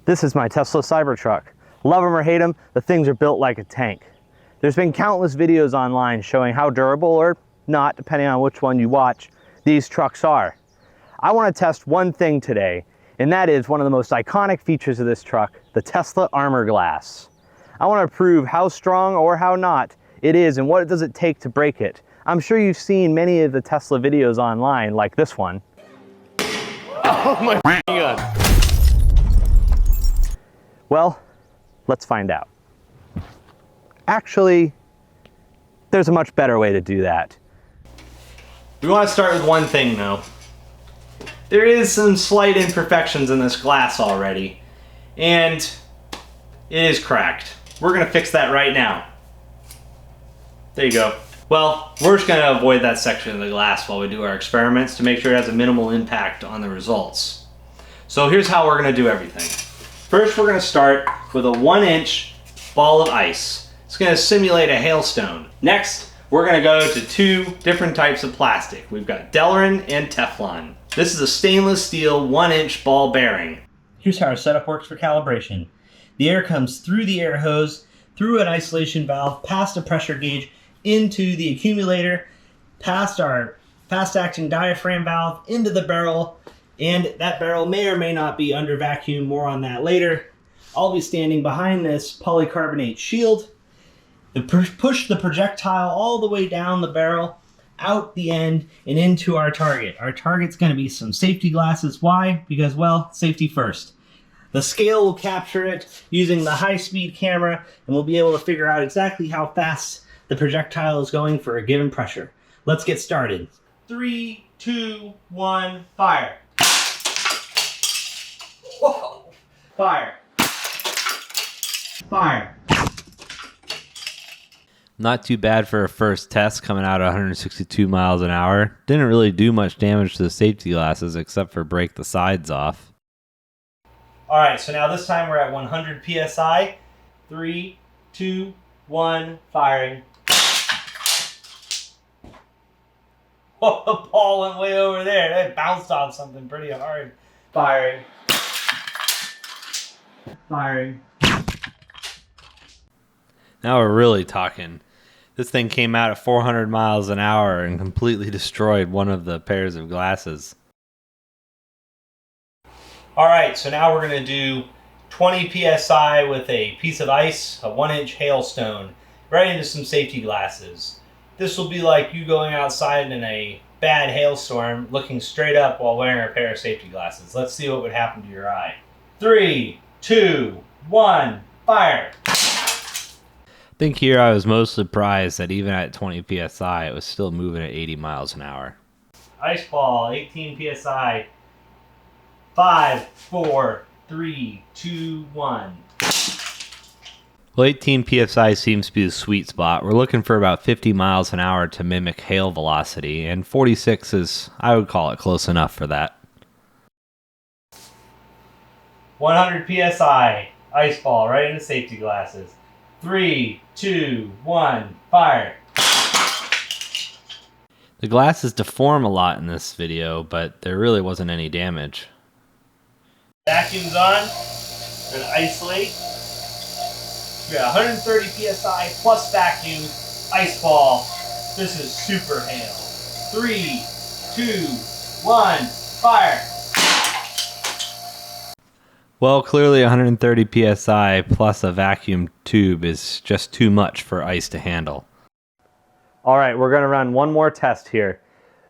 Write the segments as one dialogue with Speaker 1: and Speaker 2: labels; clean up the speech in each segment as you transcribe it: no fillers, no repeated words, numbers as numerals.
Speaker 1: This is my Tesla Cybertruck. Love them or hate them, the things are built like a tank. There's been countless videos online showing how durable or not, depending on which one you watch, these trucks are. I want to test one thing today, and that is one of the most iconic features of this truck, the Tesla armor glass. I want to prove how strong or how not it is and what does it take to break it. I'm sure you've seen many of the Tesla videos online, like this one. Oh my God. Well, let's find out. Actually, there's a much better way to do that. We want to start with one thing though. There is some slight imperfections in this glass already, and it is cracked. We're going to fix that right now. There you go. Well, we're just going to avoid that section of the glass while we do our experiments to make sure it has a minimal impact on the results. So here's how we're going to do everything. First, we're going to start with a 1-inch ball of ice. It's going to simulate a hailstone. Next, we're going to go to two different types of plastic. We've got Delrin and Teflon. This is a stainless steel 1-inch ball bearing. Here's how our setup works for calibration. The air comes through the air hose, through an isolation valve, past a pressure gauge, into the accumulator, past our fast-acting diaphragm valve, into the barrel, and that barrel may or may not be under vacuum. More on that later. I'll be standing behind this polycarbonate shield to push the projectile all the way down the barrel, out the end, and into our target. Our target's going to be some safety glasses. Why? Because, well, safety first. The scale will capture it using the high-speed camera, and we'll be able to figure out exactly how fast the projectile is going for a given pressure. Let's get started. 3, 2, 1, fire. Whoa! Fire. Fire.
Speaker 2: Not too bad for a first test coming out at 162 miles an hour. Didn't really do much damage to the safety glasses except for break the sides off.
Speaker 1: Alright, so now this time we're at 100 PSI. 3, 2, 1, firing. Oh, the ball went way over there. That bounced off something pretty hard. Firing. Firing.
Speaker 2: Now we're really talking. This thing came out at 400 miles an hour and completely destroyed one of the pairs of glasses.
Speaker 1: Alright, so now we're going to do 20 PSI with a piece of ice, a 1-inch hailstone, right into some safety glasses. This will be like you going outside in a bad hailstorm, looking straight up while wearing a pair of safety glasses. Let's see what would happen to your eye. 3, 2, 1, fire!
Speaker 2: I think here I was most surprised that even at 20 PSI, it was still moving at 80 miles an hour.
Speaker 1: Ice ball, 18 PSI. 5, 4, 3, 2, 1.
Speaker 2: Well, 18 PSI seems to be the sweet spot. We're looking for about 50 miles an hour to mimic hail velocity, and 46 is, I would call it close enough for that.
Speaker 1: 100 PSI, ice ball, right into safety glasses. 3, 2, 1, fire.
Speaker 2: The glasses deform a lot in this video, but there really wasn't any damage.
Speaker 1: Vacuum's on. We're going to isolate. We got 130 PSI plus vacuum, ice ball. This is super hail. 3, 2, 1, fire.
Speaker 2: Well, clearly 130 PSI plus a vacuum tube is just too much for ice to handle.
Speaker 1: All right, we're going to run one more test here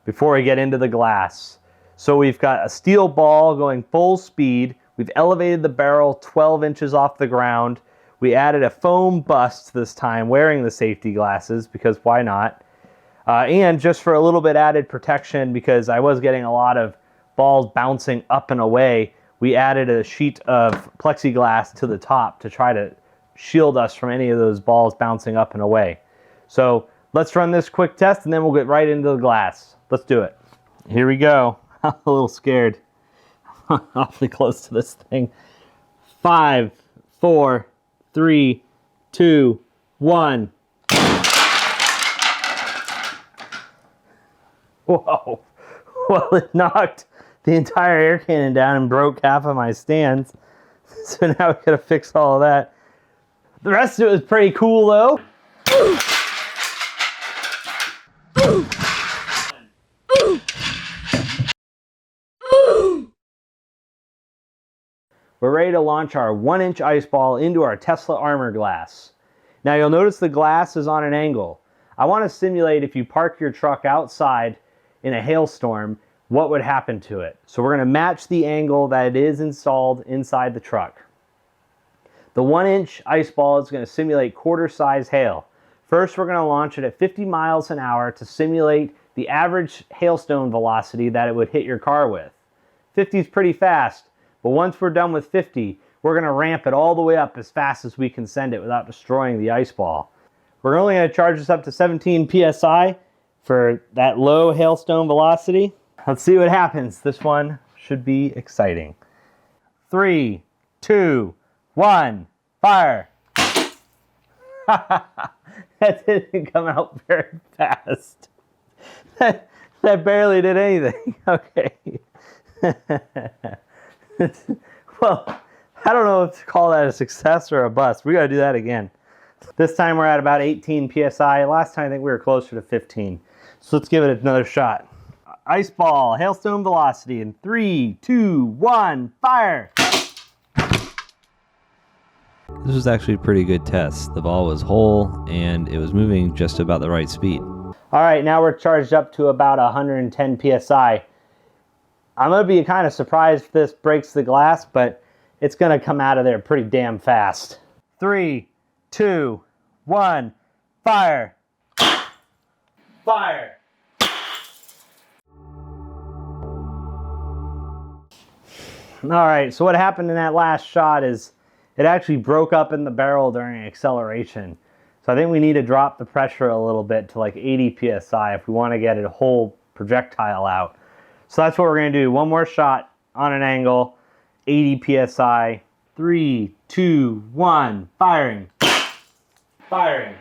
Speaker 1: before we get into the glass. So we've got a steel ball going full speed. We've elevated the barrel 12 inches off the ground. We added a foam bust this time wearing the safety glasses because why not? And just for a little bit added protection because I was getting a lot of balls bouncing up and away, we added a sheet of plexiglass to the top to try to shield us from any of those balls bouncing up and away. So let's run this quick test and then we'll get right into the glass. Let's do it. Here we go. I'm a little scared. Awfully close to this thing. 5, 4, 3, 2, 1. Whoa. Well, it knocked the entire air cannon down and broke half of my stands. So now we gotta fix all of that. The rest of it was pretty cool though. We're ready to launch our 1-inch ice ball into our Tesla armor glass. Now you'll notice the glass is on an angle. I want to simulate if you park your truck outside in a hailstorm, what would happen to it. So we're going to match the angle that it is installed inside the truck. The 1-inch ice ball is going to simulate quarter-size hail. First, we're going to launch it at 50 miles an hour to simulate the average hailstone velocity that it would hit your car with. 50 is pretty fast, but once we're done with 50, we're going to ramp it all the way up as fast as we can send it without destroying the ice ball. We're only going to charge this up to 17 psi for that low hailstone velocity. Let's see what happens. This one should be exciting. 3, 2, 1, fire! That didn't come out very fast. That barely did anything. Okay. Well, I don't know if to call that a success or a bust. We got to do that again. This time we're at about 18 psi. Last time I think we were closer to 15. So let's give it another shot. Ice ball, hailstone velocity in 3, 2, 1, fire!
Speaker 2: This was actually a pretty good test. The ball was whole and it was moving just about the right speed.
Speaker 1: All right, now we're charged up to about 110 psi. I'm going to be kind of surprised if this breaks the glass, but it's going to come out of there pretty damn fast. 3, 2, 1, fire! Fire! All right, so what happened in that last shot is it actually broke up in the barrel during acceleration. So I think we need to drop the pressure a little bit to like 80 psi if we want to get a whole projectile out. So that's what we're going to do. One more shot on an angle, 80 psi. 3, 2, 1, firing. Firing.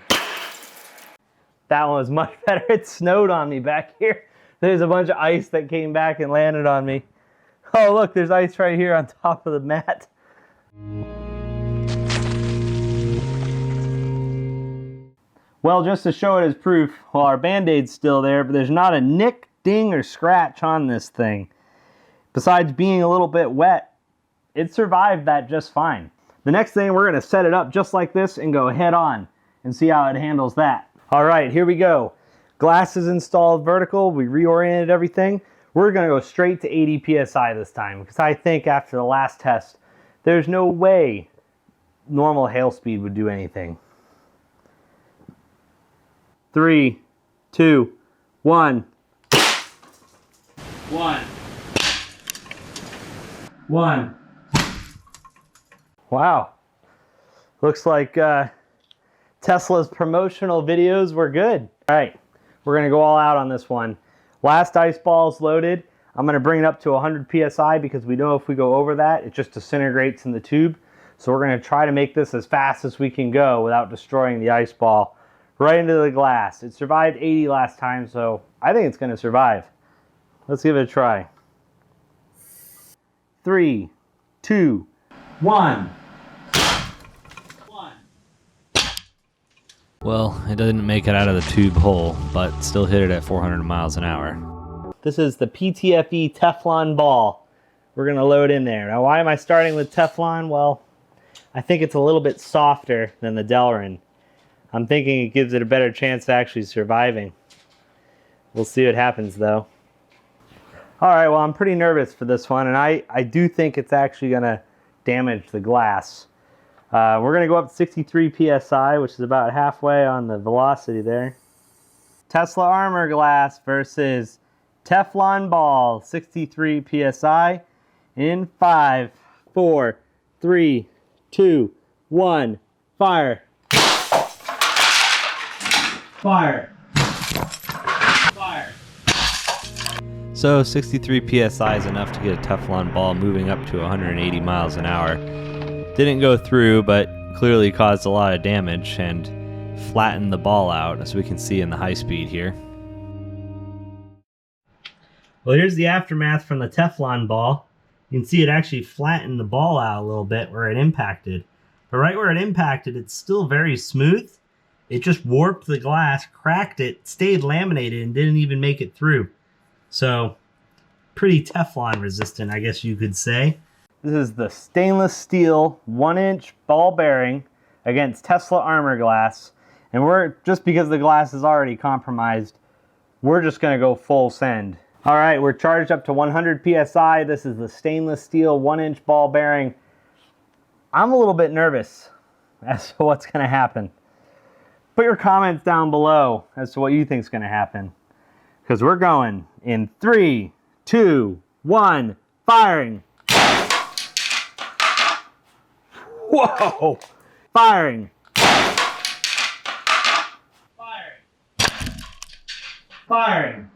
Speaker 1: That one was much better. It snowed on me back here. There's a bunch of ice that came back and landed on me. Oh, look, there's ice right here on top of the mat. Well, just to show it as proof, well, our Band-Aid's still there, but there's not a nick, ding, or scratch on this thing. Besides being a little bit wet, it survived that just fine. The next thing, we're going to set it up just like this and go head on and see how it handles that. All right, here we go. Glass is installed vertical. We reoriented everything. We're going to go straight to 80 psi this time because I think after the last test, there's no way normal hail speed would do anything. 3, 2, 1. 1. 1. Wow. Looks like Tesla's promotional videos were good. All right, we're going to go all out on this one. Last ice ball is loaded. I'm going to bring it up to 100 psi because we know if we go over that, it just disintegrates in the tube. So we're going to try to make this as fast as we can go without destroying the ice ball right into the glass. It survived 80 last time, so I think it's going to survive. Let's give it a try. 3, 2, 1.
Speaker 2: Well, it didn't make it out of the tube hole, but still hit it at 400 miles an hour.
Speaker 1: This is the PTFE Teflon ball we're going to load in there. Now, why am I starting with Teflon? Well, I think it's a little bit softer than the Delrin. I'm thinking it gives it a better chance of actually surviving. We'll see what happens, though. All right, well, I'm pretty nervous for this one, and I do think it's actually going to damage the glass. We're going to go up to 63 psi, which is about halfway on the velocity there. Tesla armor glass versus Teflon ball, 63 psi. In 5, 4, 3, 2, 1, fire. Fire. Fire.
Speaker 2: So 63 psi is enough to get a Teflon ball moving up to 180 miles an hour. Didn't go through, but clearly caused a lot of damage and flattened the ball out, as we can see in the high speed here.
Speaker 1: Well, here's the aftermath from the Teflon ball.
Speaker 3: You can see it actually flattened the ball out a little bit where it impacted. But right where it impacted, it's still very smooth. It just warped the glass, cracked it, stayed laminated, and didn't even make it through. So, pretty Teflon resistant, I guess you could say.
Speaker 1: This is the stainless steel 1-inch ball bearing against Tesla armor glass. And we're, just because the glass is already compromised, we're just gonna go full send. All right, we're charged up to 100 PSI. This is the stainless steel 1-inch ball bearing. I'm a little bit nervous as to what's gonna happen. Put your comments down below as to what you think is gonna happen. Because we're going in 3, 2, 1, firing. Whoa! Firing. Firing.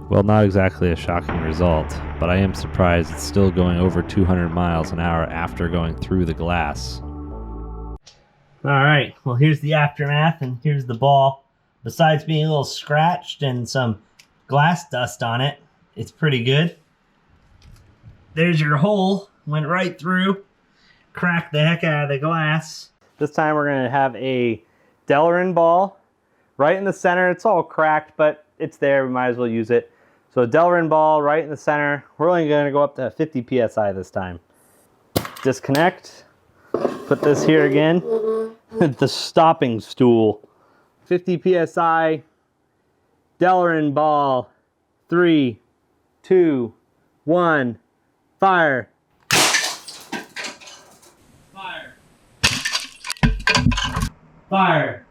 Speaker 2: Well, not exactly a shocking result, but I am surprised it's still going over 200 miles an hour after going through the glass.
Speaker 3: Alright, well here's the aftermath and here's the ball. Besides being a little scratched and some glass dust on it, it's pretty good. There's your hole, went right through, cracked the heck out of the glass.
Speaker 1: This time we're going to have a Delrin ball right in the center. It's all cracked, but it's there. We might as well use it. So a Delrin ball right in the center. We're only going to go up to 50 PSI this time. Disconnect. Put this here again. The stopping stool. 50 PSI. Delrin ball. 3, 2, 1. Fire. Fire. Fire.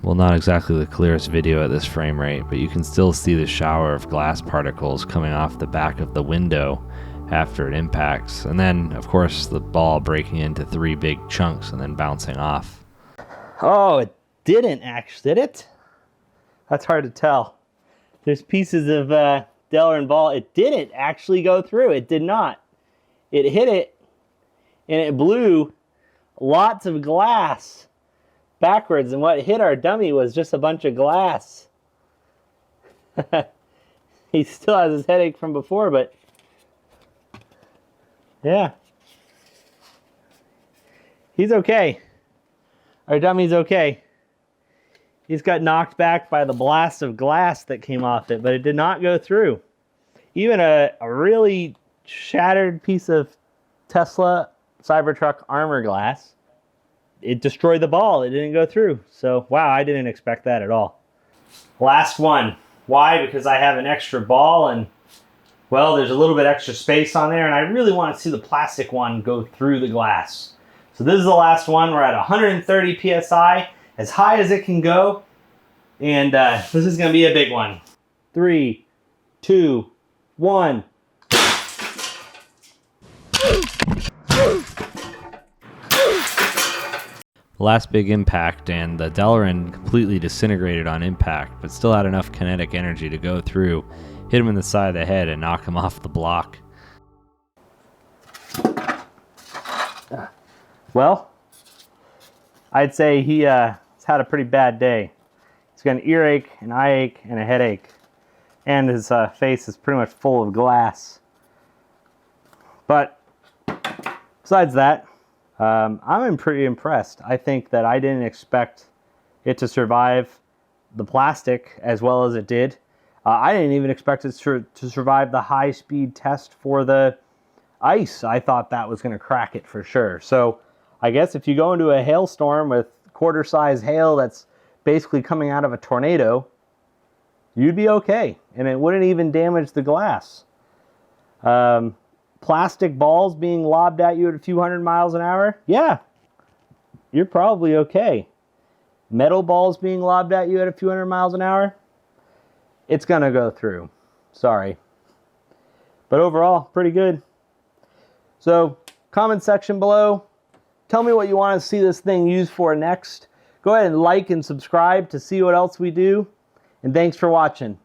Speaker 2: Well, not exactly the clearest video at this frame rate, but you can still see the shower of glass particles coming off the back of the window after it impacts. And then, of course, the ball breaking into 3 big chunks and then bouncing off.
Speaker 1: Oh, it didn't actually, did it? That's hard to tell. There's pieces of Delrin ball. It didn't actually go through. It did not. It hit it, and it blew lots of glass backwards, and what hit our dummy was just a bunch of glass. He still has his headache from before, but yeah. He's okay. Our dummy's okay. He's got knocked back by the blast of glass that came off it, but it did not go through. Even a really shattered piece of Tesla Cybertruck armor glass, it destroyed the ball. It didn't go through. So, wow, I didn't expect that at all. Last one. Why? Because I have an extra ball and, well, there's a little bit extra space on there, and I really want to see the plastic one go through the glass. So this is the last one. We're at 130 PSI, as high as it can go. And this is going to be a big one. 3, 2, 1.
Speaker 2: Last big impact, and the Delrin completely disintegrated on impact, but still had enough kinetic energy to go through, hit him in the side of the head, and knock him off the block.
Speaker 1: Well, I'd say he's had a pretty bad day. He's got an earache, an eye ache, and a headache. And his face is pretty much full of glass. But besides that, I'm pretty impressed. I think that I didn't expect it to survive the plastic as well as it did. I didn't even expect it to survive the high-speed test for the ice. I thought that was going to crack it for sure. So I guess if you go into a hailstorm with quarter-size hail that's basically coming out of a tornado, you'd be okay, and it wouldn't even damage the glass. Plastic balls being lobbed at you at a few hundred miles an hour, yeah, you're probably okay. Metal balls being lobbed at you at a few hundred miles an hour, it's gonna go through. Sorry. But overall, pretty good. So, comment section below. Tell me what you want to see this thing used for next. Go ahead and like and subscribe to see what else we do. And thanks for watching.